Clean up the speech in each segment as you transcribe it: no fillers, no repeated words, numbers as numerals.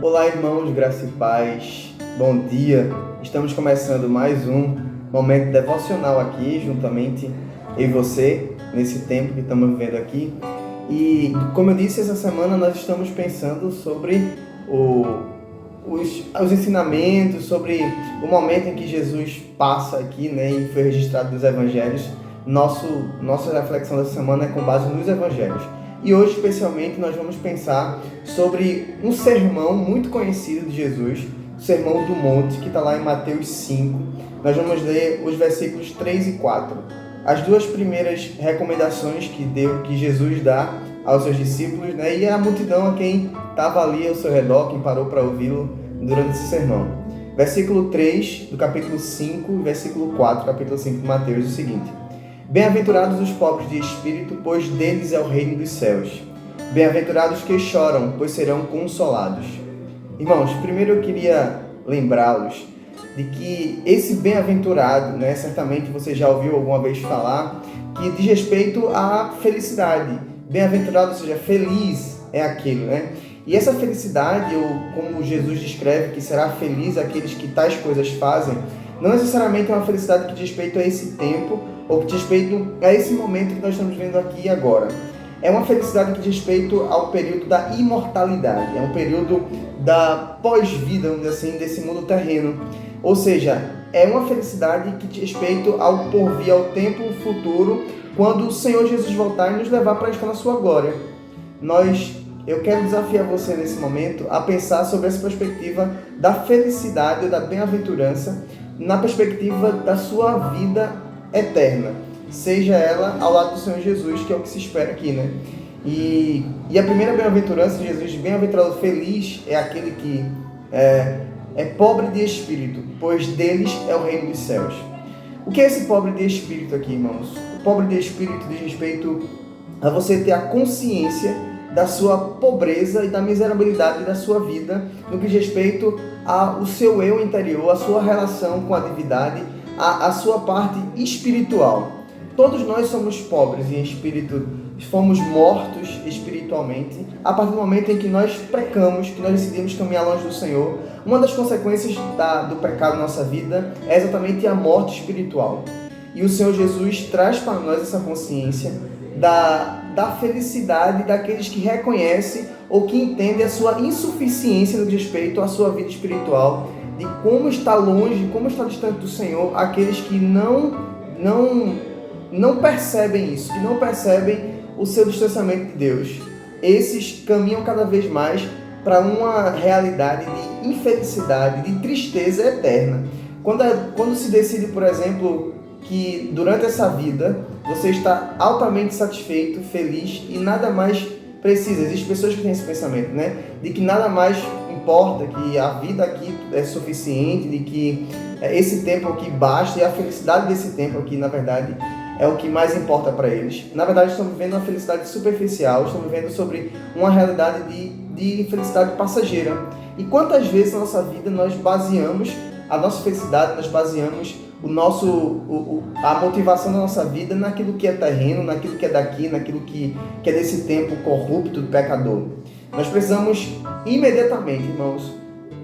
Olá, irmãos, graça e paz. Bom dia. Estamos começando mais um momento devocional aqui, juntamente eu e você, nesse tempo que estamos vivendo aqui. E, como eu disse, essa semana nós estamos pensando sobre os ensinamentos, sobre o momento em que Jesus passa aqui, né, e foi registrado nos evangelhos. Nossa reflexão dessa semana é com base nos evangelhos. E hoje, especialmente, nós vamos pensar sobre um sermão muito conhecido de Jesus, o Sermão do Monte, que está lá em Mateus 5. Nós vamos ler os versículos 3 e 4. As duas primeiras recomendações que Jesus dá aos seus discípulos, né? E a multidão a quem estava ali ao seu redor, quem parou para ouvi-lo durante esse sermão. Versículo 3 do capítulo 5 e versículo 4 do capítulo 5 de Mateus, é o seguinte: Bem-aventurados os pobres de espírito, pois deles é o reino dos céus. Bem-aventurados que choram, pois serão consolados. Irmãos, primeiro eu queria lembrá-los de que esse bem-aventurado, né, certamente você já ouviu alguma vez falar, que diz respeito à felicidade. Bem-aventurado, ou seja, feliz é aquilo, né? E essa felicidade, ou como Jesus descreve que será feliz aqueles que tais coisas fazem, não necessariamente é uma felicidade que diz respeito a esse tempo, ou que diz respeito a esse momento que nós estamos vivendo aqui e agora. É uma felicidade que diz respeito ao período da imortalidade, é um período da pós-vida, vamos dizer assim, desse mundo terreno. Ou seja, é uma felicidade que diz respeito ao porvir, ao tempo futuro, quando o Senhor Jesus voltar e nos levar para estar na sua glória. Eu quero desafiar você nesse momento a pensar sobre essa perspectiva da felicidade ou da bem-aventurança na perspectiva da sua vida eterna, seja ela ao lado do Senhor Jesus, que é o que se espera aqui, né? E a primeira bem-aventurança de Jesus, bem-aventurado, feliz, é aquele que é pobre de espírito, pois deles é o reino dos céus. O que é esse pobre de espírito aqui, irmãos? O pobre de espírito diz respeito a você ter a consciência da sua pobreza e da miserabilidade da sua vida, no que diz respeito ao seu eu interior, a sua relação com a divindade, a sua parte espiritual. Todos nós somos pobres em espírito, fomos mortos espiritualmente a partir do momento em que nós pecamos, que nós decidimos caminhar longe do Senhor. Uma das consequências do pecado na nossa vida é exatamente a morte espiritual. E o Senhor Jesus traz para nós essa consciência da felicidade daqueles que reconhecem ou que entendem a sua insuficiência no respeito à sua vida espiritual, de como está longe, como está distante do Senhor, aqueles que não percebem isso, que não percebem o seu distanciamento de Deus. Esses caminham cada vez mais para uma realidade de infelicidade, de tristeza eterna. Quando se decide, por exemplo, que durante essa vida você está altamente satisfeito, feliz e nada mais precisa. Existem pessoas que têm esse pensamento, né? De que nada mais importa, que a vida aqui é suficiente, de que esse tempo aqui basta e a felicidade desse tempo aqui, na verdade, é o que mais importa para eles. Na verdade, estão vivendo uma felicidade superficial, estão vivendo sobre uma realidade de felicidade passageira. E quantas vezes na nossa vida nós baseamos a nossa felicidade, nós baseamos a motivação da nossa vida naquilo que é terreno, naquilo que é daqui, naquilo que é desse tempo corrupto do pecador. Nós precisamos imediatamente, irmãos,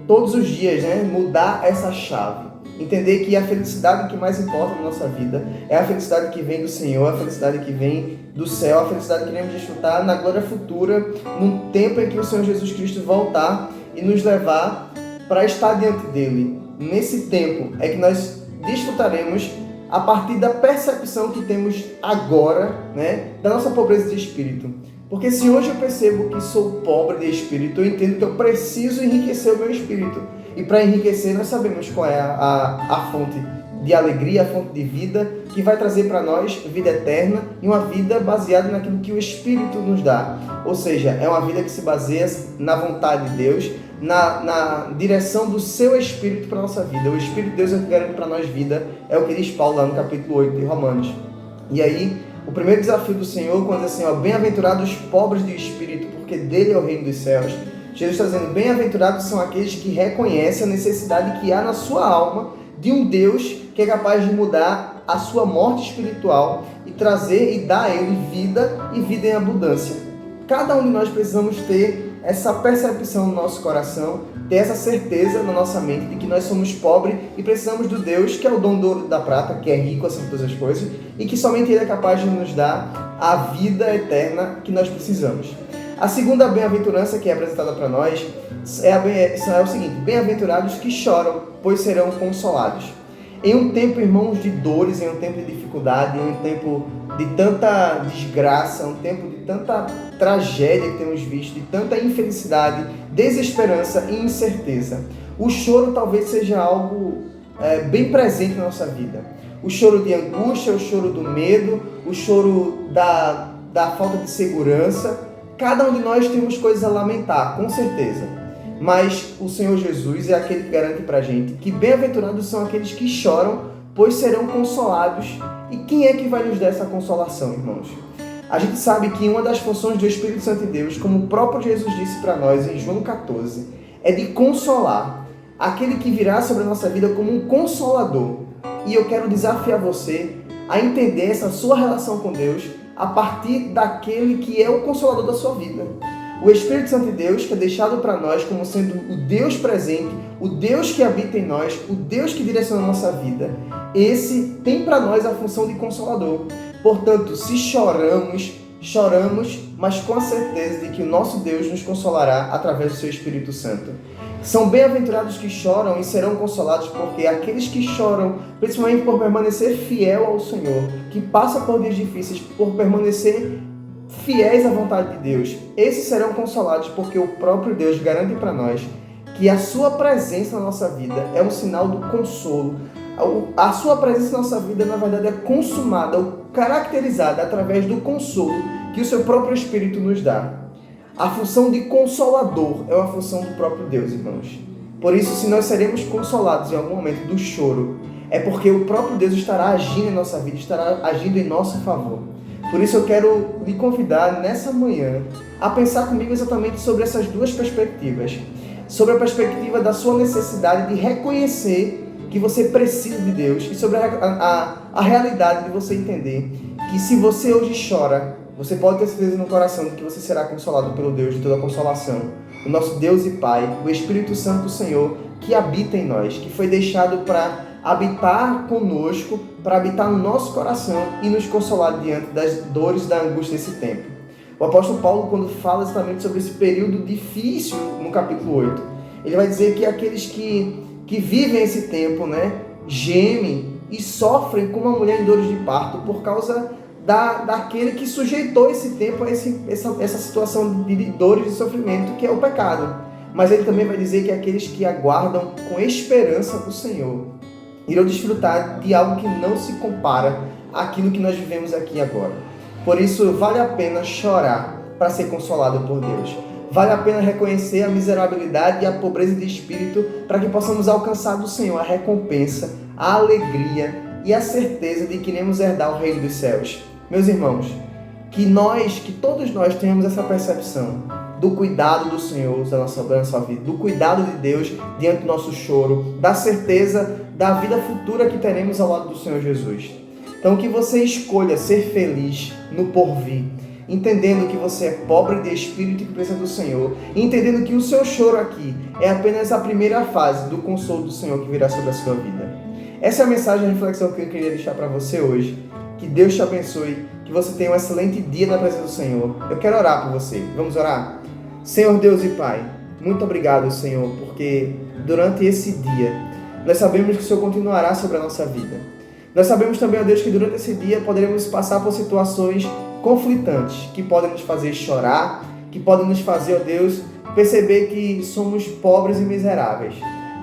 todos os dias, né, mudar essa chave. Entender que a felicidade que mais importa na nossa vida é a felicidade que vem do Senhor, a felicidade que vem do céu, a felicidade que iremos desfrutar na glória futura, num tempo em que o Senhor Jesus Cristo voltar e nos levar para estar diante dele. Nesse tempo é que nós desfrutaremos a partir da percepção que temos agora, né, da nossa pobreza de espírito. Porque se hoje eu percebo que sou pobre de espírito, eu entendo que eu preciso enriquecer o meu espírito. E para enriquecer, nós sabemos qual é a fonte de alegria, a fonte de vida, que vai trazer para nós vida eterna e uma vida baseada naquilo que o Espírito nos dá. Ou seja, é uma vida que se baseia na vontade de Deus, na direção do seu Espírito para a nossa vida. O Espírito de Deus é o que garante para nós vida, é o que diz Paulo lá no capítulo 8 de Romanos. E aí, o primeiro desafio do Senhor, quando diz assim, bem-aventurados os pobres de espírito, porque dele é o reino dos céus. Jesus está dizendo, bem-aventurados são aqueles que reconhecem a necessidade que há na sua alma de um Deus que é capaz de mudar a sua morte espiritual e trazer e dar a ele vida e vida em abundância. Cada um de nós precisamos ter essa percepção no nosso coração, ter essa certeza na nossa mente de que nós somos pobres e precisamos do Deus que é o dono do ouro e da prata, que é rico acima de todas as coisas, e que somente Ele é capaz de nos dar a vida eterna que nós precisamos. A segunda bem-aventurança que é apresentada para nós é o seguinte: bem-aventurados que choram, pois serão consolados. Em um tempo, irmãos, de dores, em um tempo de dificuldade, em um tempo de tanta desgraça, um tempo de tanta tragédia que temos visto, de tanta infelicidade, desesperança e incerteza, o choro talvez seja algo bem presente na nossa vida. O choro de angústia, o choro do medo, o choro da falta de segurança. Cada um de nós temos coisas a lamentar, com certeza. Mas o Senhor Jesus é aquele que garante para a gente que bem-aventurados são aqueles que choram, pois serão consolados. E quem é que vai nos dar essa consolação, irmãos? A gente sabe que uma das funções do Espírito Santo de Deus, como o próprio Jesus disse para nós em João 14, é de consolar aquele que virá sobre a nossa vida como um consolador. E eu quero desafiar você a entender essa sua relação com Deus a partir daquele que é o consolador da sua vida. O Espírito Santo de Deus, que é deixado para nós como sendo o Deus presente, o Deus que habita em nós, o Deus que direciona a nossa vida, esse tem para nós a função de consolador. Portanto, se choramos, mas com a certeza de que o nosso Deus nos consolará através do seu Espírito Santo. São bem-aventurados que choram e serão consolados, porque aqueles que choram, principalmente por permanecer fiel ao Senhor, que passa por dias difíceis, por permanecer fiéis à vontade de Deus, esses serão consolados, porque o próprio Deus garante para nós que a sua presença na nossa vida é um sinal do consolo. A sua presença na nossa vida, na verdade, é consumada ou caracterizada através do consolo que o seu próprio Espírito nos dá. A função de consolador é uma função do próprio Deus, irmãos. Por isso, se nós seremos consolados em algum momento do choro, é porque o próprio Deus estará agindo em nossa vida, estará agindo em nosso favor. Por isso eu quero lhe convidar nessa manhã a pensar comigo exatamente sobre essas duas perspectivas. Sobre a perspectiva da sua necessidade de reconhecer que você precisa de Deus e sobre a realidade de você entender que se você hoje chora, você pode ter certeza no coração de que você será consolado pelo Deus de toda a consolação. O nosso Deus e Pai, o Espírito Santo do Senhor, que habita em nós, que foi deixado para habitar conosco, para habitar no nosso coração e nos consolar diante das dores, da angústia desse tempo. O apóstolo Paulo, quando fala exatamente sobre esse período difícil, no capítulo 8, ele vai dizer que aqueles que vivem esse tempo, gemem e sofrem como uma mulher em dores de parto por causa daquele que sujeitou esse tempo a essa situação de dores e sofrimento, que é o pecado. Mas ele também vai dizer que aqueles que aguardam com esperança do Senhor irão desfrutar de algo que não se compara àquilo que nós vivemos aqui agora. Por isso, vale a pena chorar para ser consolado por Deus. Vale a pena reconhecer a miserabilidade e a pobreza de espírito para que possamos alcançar do Senhor a recompensa, a alegria e a certeza de que iremos herdar o reino dos céus. Meus irmãos, que todos nós tenhamos essa percepção do cuidado do Senhor da nossa vida, do cuidado de Deus diante do nosso choro, da certeza da vida futura que teremos ao lado do Senhor Jesus. Então, que você escolha ser feliz no porvir, entendendo que você é pobre de espírito e que precisa do Senhor, e entendendo que o seu choro aqui é apenas a primeira fase do consolo do Senhor que virá sobre a sua vida. Essa é a mensagem, a reflexão que eu queria deixar para você hoje. Que Deus te abençoe, que você tenha um excelente dia na presença do Senhor. Eu quero orar por você. Vamos orar? Senhor Deus e Pai, muito obrigado, Senhor, porque durante esse dia nós sabemos que o Senhor continuará sobre a nossa vida. Nós sabemos também, ó Deus, que durante esse dia poderemos passar por situações conflitantes, que podem nos fazer chorar, que podem nos fazer, ó Deus, perceber que somos pobres e miseráveis.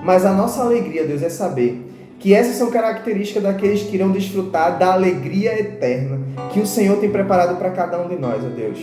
Mas a nossa alegria, Deus, é saber que essas são características daqueles que irão desfrutar da alegria eterna que o Senhor tem preparado para cada um de nós, ó Deus.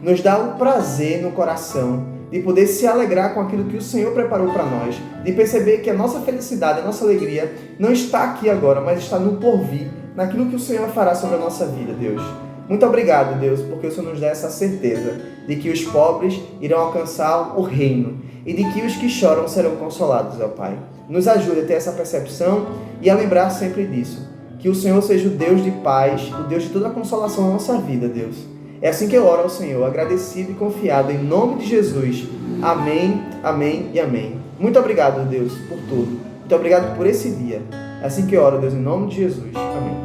Nos dá o prazer no coração de poder se alegrar com aquilo que o Senhor preparou para nós, de perceber que a nossa felicidade, a nossa alegria não está aqui agora, mas está no porvir, naquilo que o Senhor fará sobre a nossa vida, Deus. Muito obrigado, Deus, porque o Senhor nos dá essa certeza de que os pobres irão alcançar o reino e de que os que choram serão consolados, ó Pai. Nos ajude a ter essa percepção e a lembrar sempre disso. Que o Senhor seja o Deus de paz, o Deus de toda a consolação na nossa vida, Deus. É assim que eu oro ao Senhor, agradecido e confiado em nome de Jesus. Amém, amém e amém. Muito obrigado, Deus, por tudo. Muito obrigado por esse dia. É assim que eu oro, Deus, em nome de Jesus. Amém.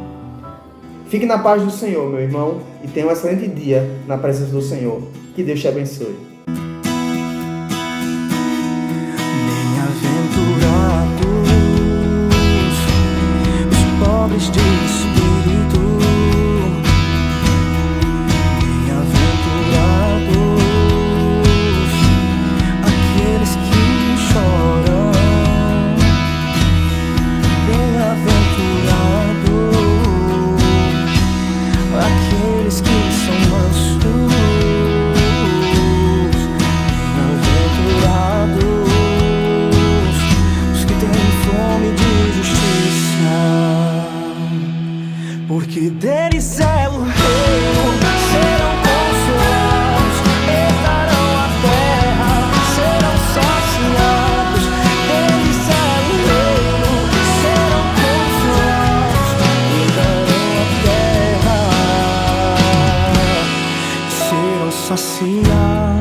Fique na paz do Senhor, meu irmão, e tenha um excelente dia na presença do Senhor. Que Deus te abençoe. Bem-aventurados os pobres de espírito, bem-aventurados aqueles que choram, bem-aventurados aqueles que são mansos, bem-aventurados os que têm fome de justiça, porque deles é o reino, serão consolados, herdarão a terra, serão saciados. Deles é o reino, serão consolados, herdarão a terra, serão saciados.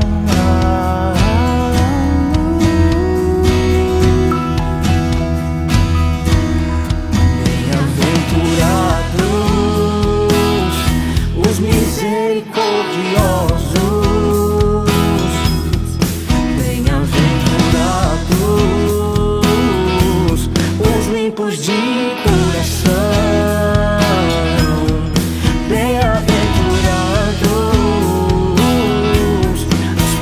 Bem-aventurados os misericordiosos, bem-aventurados os limpos de coração, bem-aventurados os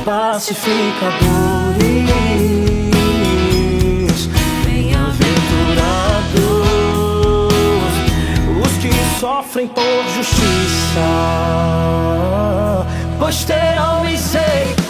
pacificadores, bem-aventurados os que sofrem por justiça, pois terão misericórdia.